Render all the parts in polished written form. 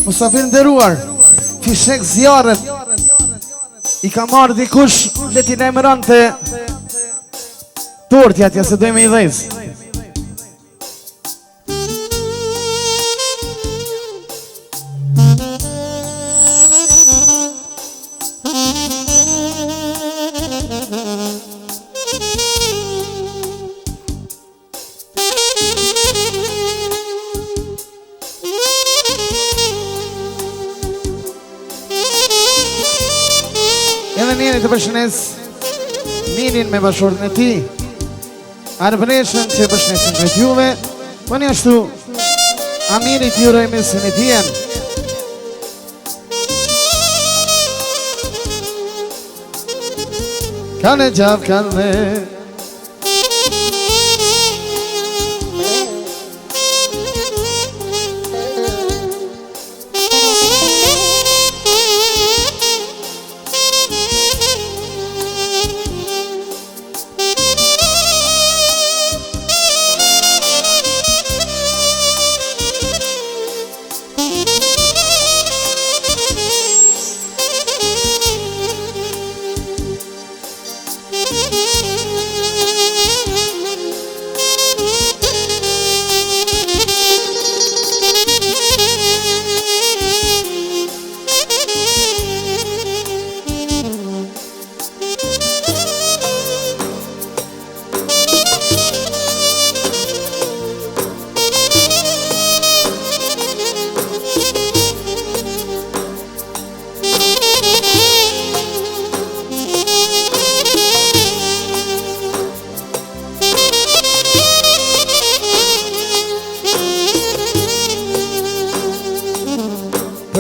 Musafir nderuar, fishek zjarët I ka marrë dikush leti në emëran të tortja tja se dojme I dhejz. Të përshënes Minin me bashkëshortën e ti Arbreshen që përshënesin me t'juve Po një ashtu Amirit jurojme së në tjen Kane gjavë kane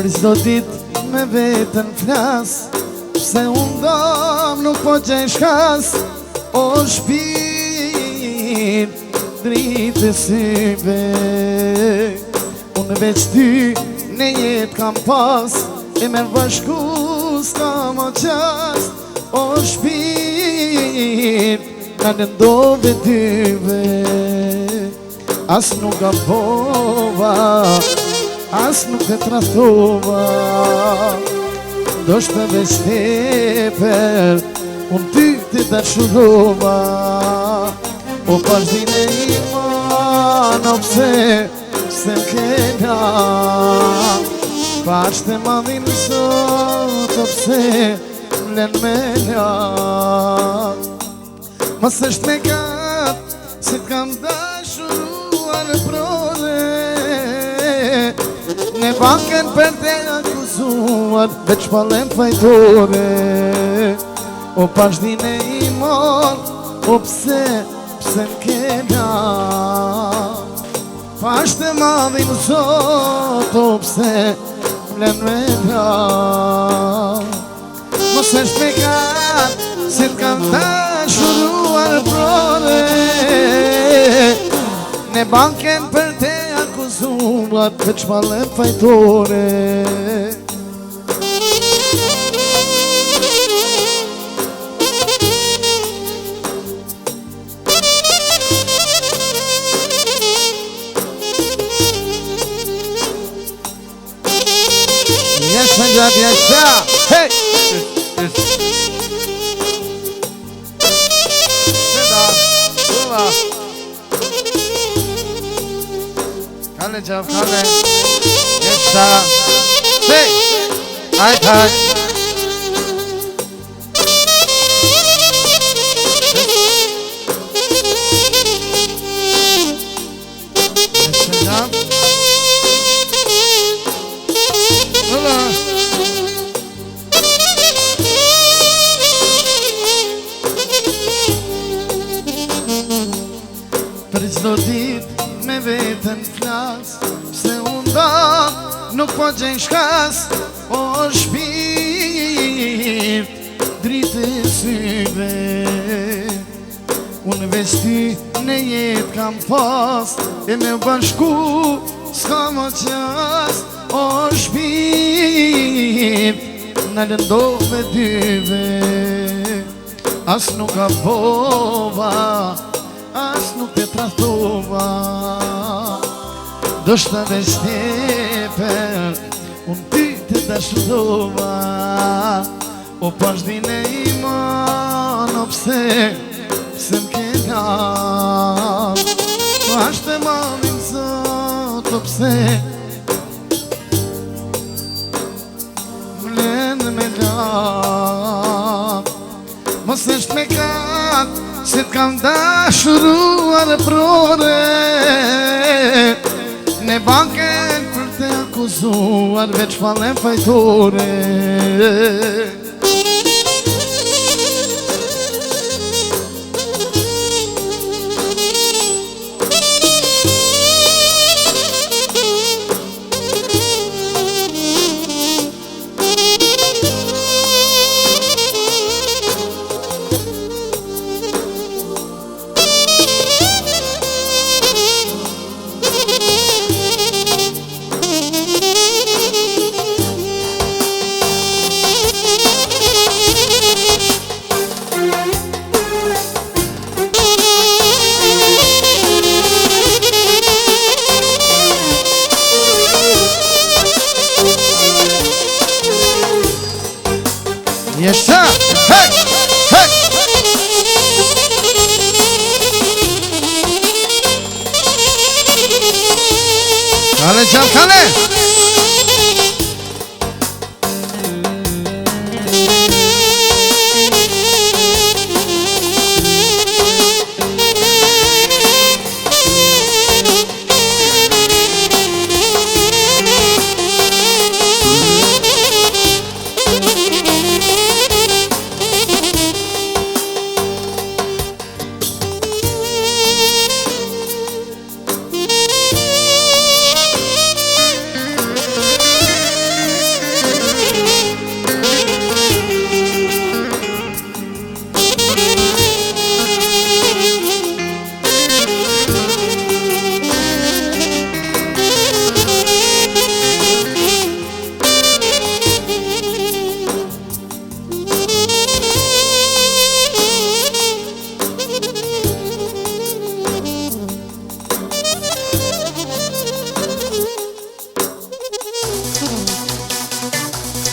Për çdo ditë me vetën flas Pse unë dom nuk po gjej shkas O shpirt dritë e syve Unë veç ty në jetë kam pas E me bashku s'ka më qas O shpirt në nëndove dyve As nuk gabova As nuk të trastova Do shtë veç teper Unë ty të dashurova O pashdin e iman O pse m'kena Pashtë e madhin sot O pse m'len me lak Mas është me gat Se t'kam dashuruar prole Në banken për te akuzuar Veç palem fajtore O pashdin e iman O pse m'kena Pashtë e madhin zot O pse m'len me lak Mos është me gat Se t'kam dashuruar prole Në banken për te akuzuar Veç palem fajtore Jesha gjatë jesha Hey! Kale gjavë kale Jesha Hey! Hajt hajt Jesha gjavë Ola Për çdo dit me vetën flas Pse unë da nuk po gjej shkas O shpirt dritë e syve Unë veç ty në jetë kam pas E me bashku s'ka më qas O shpirt në lëndove dyve As nuk gabova As nuk të trastova Do shta veç teper unë ty të dashurova. O pashtin e iman, o pse m'kena ashtë e mamin zot, o pse m'len me la. Mos është me kat se t'kam dashuruar prore, ne banken për te akuzuar veç falem fajtore. Yes, sir. Hey! Hey! Kale, çal, kale!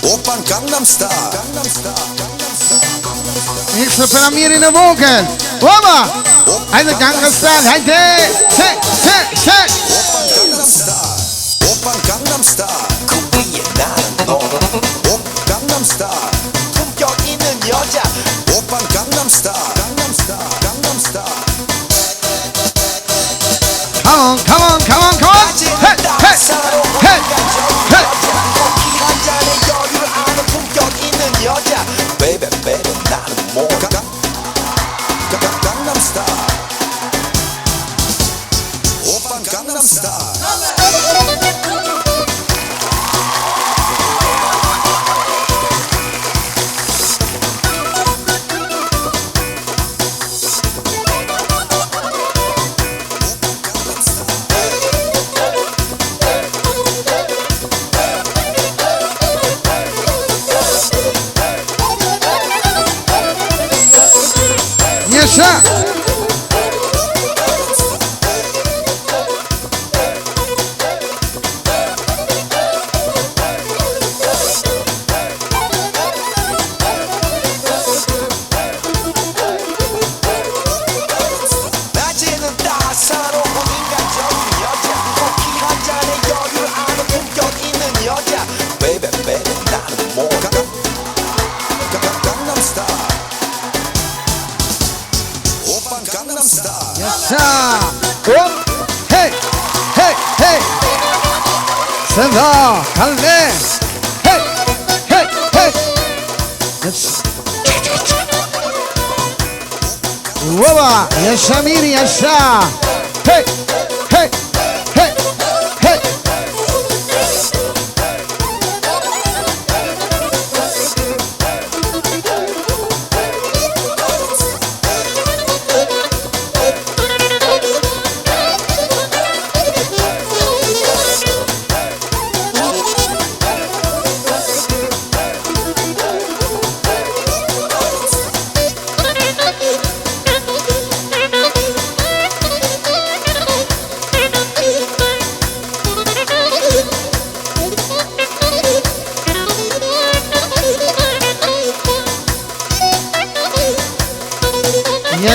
Open Gangnam Style. Ikse për Amirin e vogël. Oba! Hajde Gangnam Style, hajde! Se! Open Gangnam Style. 구비에 나는 너. Gangnam Style. 품격 있는 여자. Open Gangnam Style. Gangnam Style. Come on! Hey! 여자 baby 나는 뭐 Gangnam Style. 오빤 Gangnam Style. Yes, sir. 낮에는 따사로운 인간적인 여자. 커피 한 잔에 여유를 아는 품격 있는 여자. Baby 나는 뭐 Gangnam Style. 오빤 Gangnam Style. Yes, sir. Hey! Senda, kalme! Hey! Yes. Oba! Yes, Amiri, yes, hey!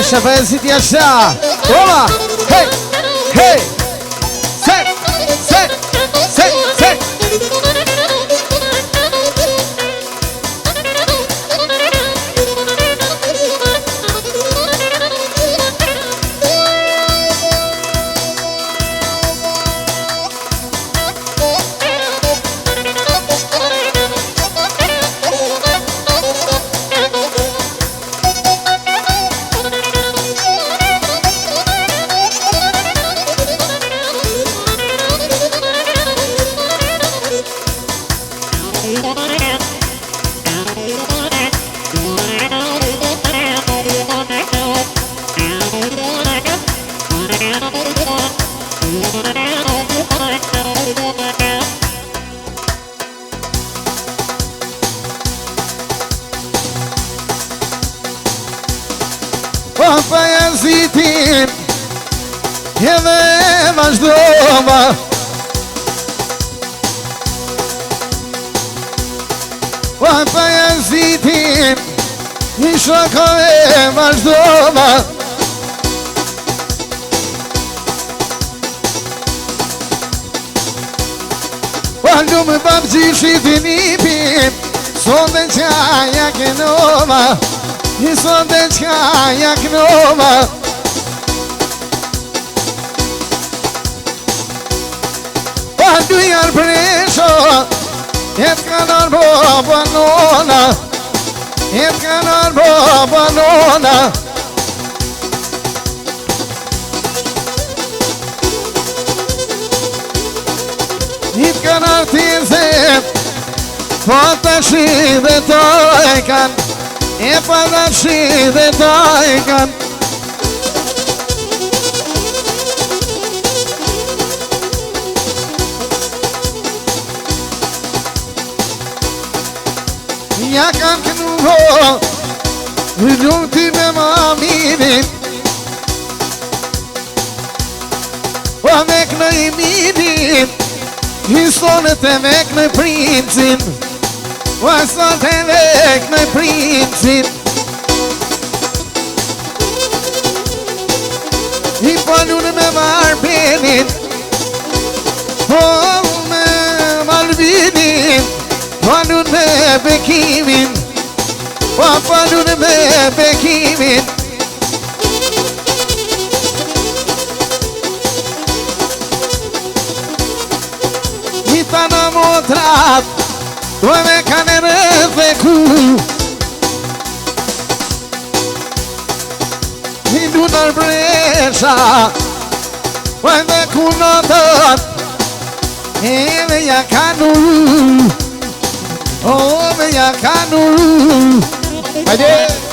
Yasha Bayezid yaşa. Ola. Hey. Hey. Sen. Sen. Sen. Sen. Bayezidin edhe vazhdova Bayezidin isha kove vazhdova Lumë babgji shqipinipim Sonde qaja kënova I sonde qaja kënova Du jarë presho Jetë kanar boba nona Jetë kanar boba nona Jetë kanar tizet Po të shi dhe tojkan E pa të shi dhe tojkan Ja kam kënu ho Lumë ti me ma mirin O vek në i mirin Hisonet e vek në princin O asot e vek në princin I palun me marbenin O me malvinin Palun me bekimin O palun me bekimin Hita në motrat Do me kanë rëdhe ku Hindu në bresha O edhe ku në tët Edhe ja kanu Oh, me ya kanu. Haydi.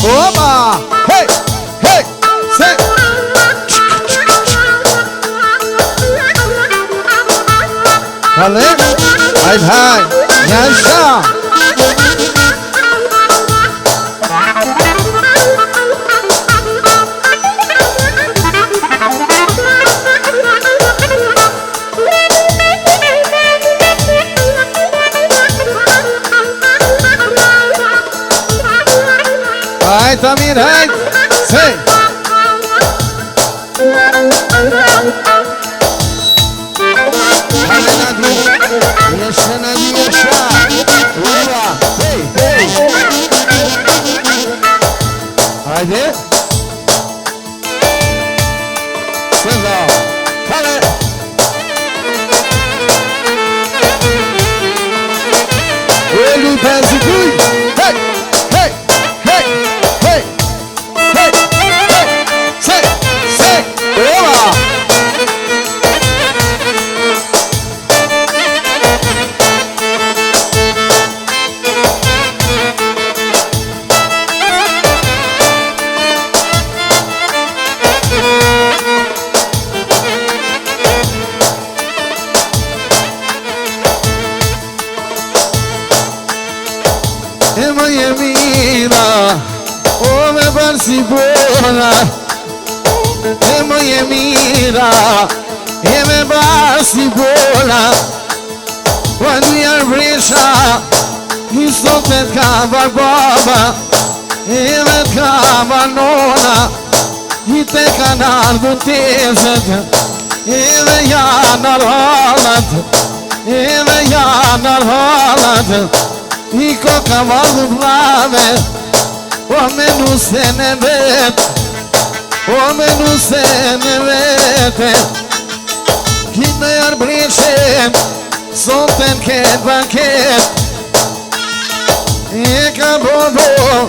Opa! Hey! Hey! Say! Vale? Vai, vai! Yaşa! Vai, Tamir, vai! Say! Yaşa, Nabi, yaşa! Uva! Hey, hey! Haydi! fancy food. Hey, hey, hey, hey, hey, hey. Say, Eva. O me barsi bona, e moje mira, e me barsi bona. Quando ia brescia, i sottet cava baba, e me cava nona, i te canar do tezet, e me janar halat, e me janar halat, i koka valdu brave. O menu se ne vet, o menu se ne vete. Kime jar brishem, sonten ket banket. E ka bobo,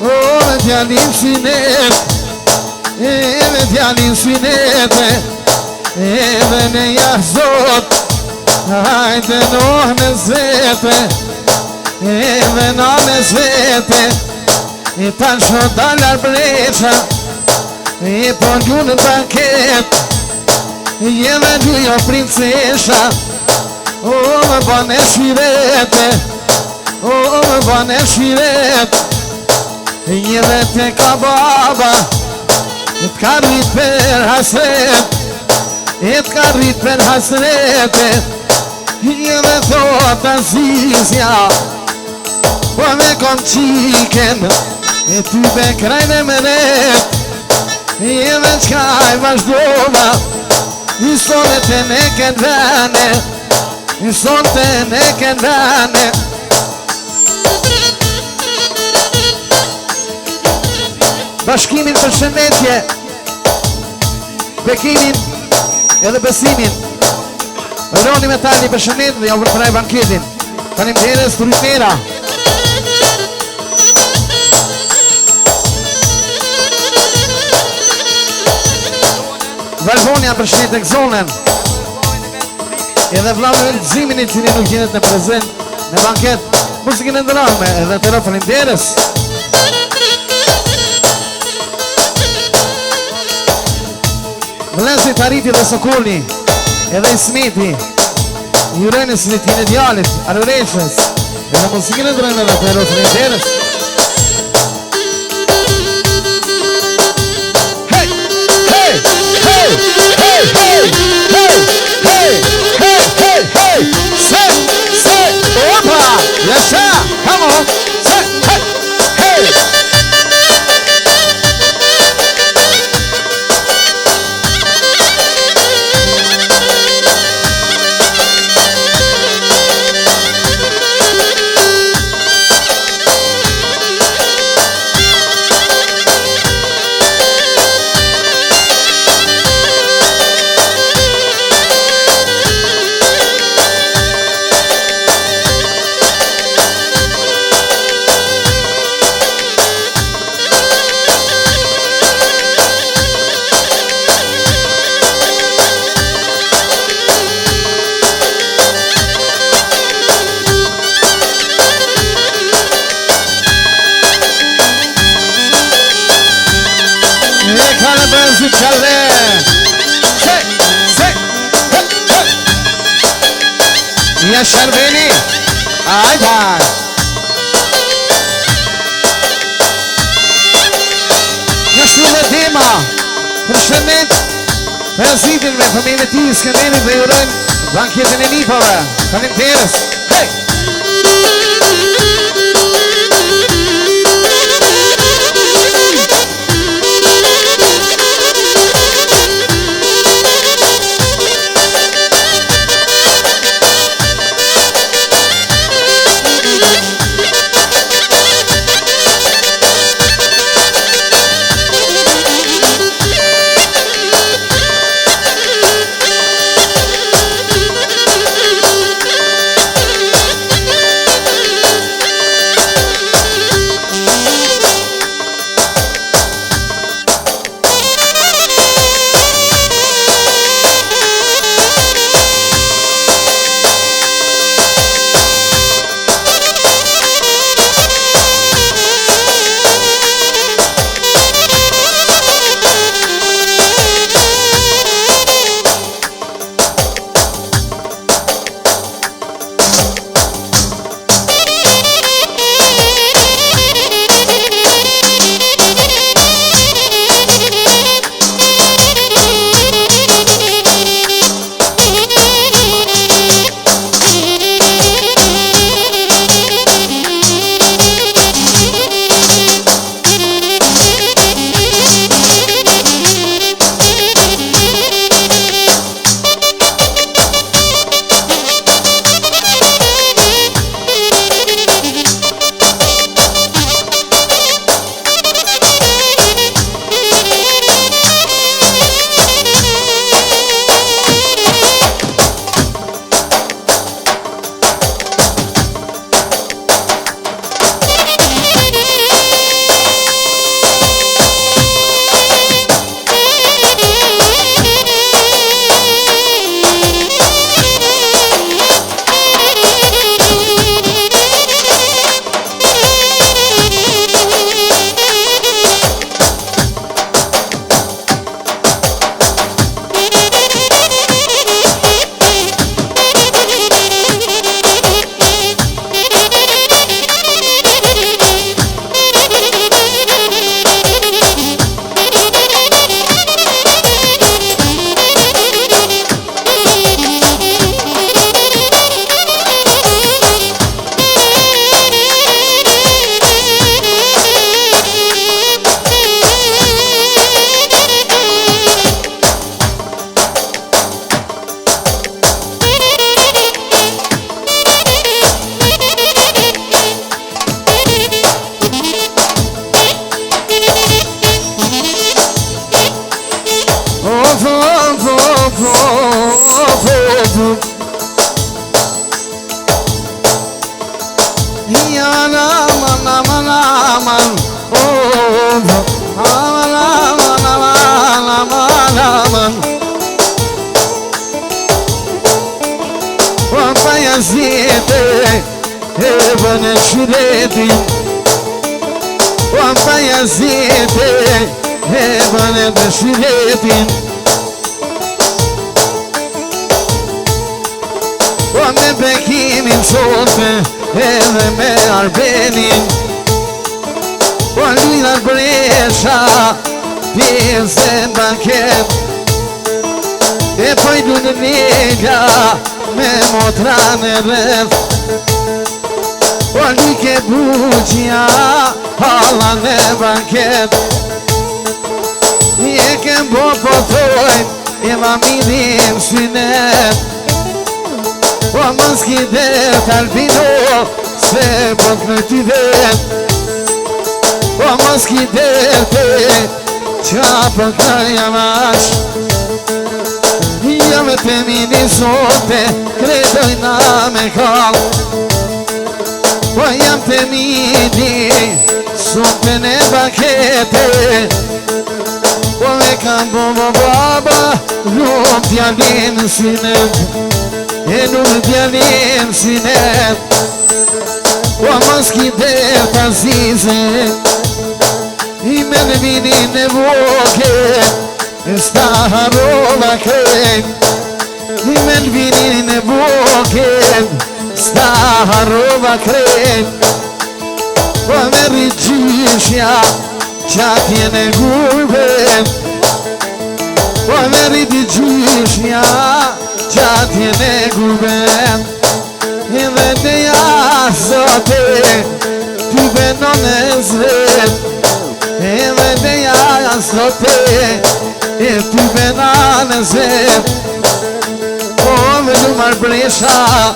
o me djalin sinet, e me djalin sinete, e me ne jazot, hajde noh në zvete, e me na në zvete. E tanë shë dalar breqa, e po një në banket, jeme dujo princesha, o më bane shirete, o më bane shirete, jeme te ka baba, e t'ka rrit për hasret, e t'ka rrit për hasrete, jeme thot azizja, po me kom qiken, e ty be krajnë e meret, e me qkaj vazhdova, i sonet e ne kënë vene, i sonet e ne kënë vene. Bashkimin për shëndetje, bekimin edhe besimin, Roni Metali për shëndetje dhe jo për praj banketin. Faleminderit Turitera. Valvonia për shëndet e këzonen, edhe vlavëve në gzimin i cili nuk gjenet në prezent në banket, muzikin e ndërame edhe të ro falenderes. Vlesi Tariti dhe Sokolni, edhe Ismeti, Jurenis në tine djalit, Arureshës, edhe muzikin e ndërame edhe të ro falenderes. Yes, sir. Come on. Say, hey, hey. Ja Sharbeni, aj baj. Ja shtullë tema, për shëndet, për zitin me fëmijën e ti, Skanderit dhe jurojnë bankjetin e nipave. Faleminderit. Hey! Aman, aman, aman, aman. Oh, aman, aman, aman, aman, aman. O Bayezid'e bana şiredin. O Bayezid'e bana da şiredin. O me bekimin sote edhe me arbenin. O lujnar bresha pjesën banket. E pojdu në nega me motran e rreth. O like buqja hallan e banket. E kem bo potojn e ma mirim synet. O mos ki det albino se po të në ty vet. O mos ki det qa po të jamash. Jam e të mini sote kredoj na me kall. O jam të mini sote në bakete. O me kam bo baba nuk t'jalin sinet. E nuk t'jalin sinet. O mos ki der t'azize. I me në vini në voke. Sta harova krejt. I me në vini në voke. Sta harova krejt. O me rrigjishja qa t'jene gurben. O me rrigjishja qa t'jene gurben. Edhe në jazote ty benon e zvet. Edhe në jazote e ty benon e zvet. O me lumar bresha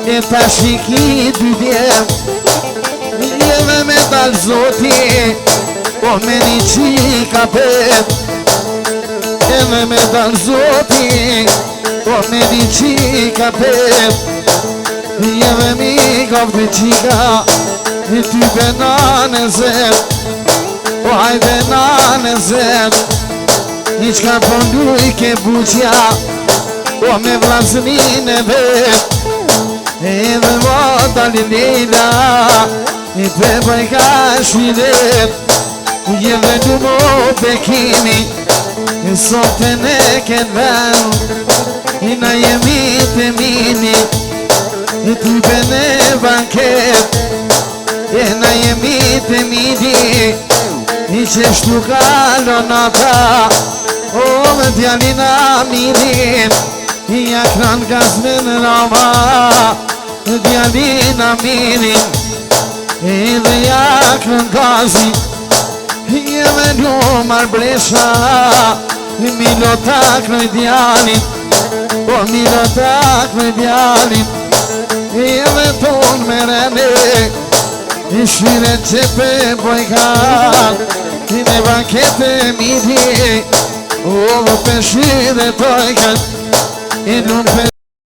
e ta shiki dy djem. Edhe me dal zoti o me një qika pet. Edhe me dal zoti o me një qika pet. Edhe mi kov të qika e ty benon e zet. O hajde nane zet. I qka pënduj ke buqja o me vlasnin e vet. Edhe vota lilila i te bëj ka shiret. Edhe du mo bekimi e sote ne ket ven. I na jemi të mini e ty bene banket. E na jemi të mini i qeshtu kalon ata. O me djalina mirin i jakran gazmen rama. Djalina mirin edhe jakran gazi. I me lumar bresha milotak në djalin. O milotak në djalin. Edhe ton me rene i shire qepe bojkan. I ne bankete midi o pe shire tojkan. I nuk pe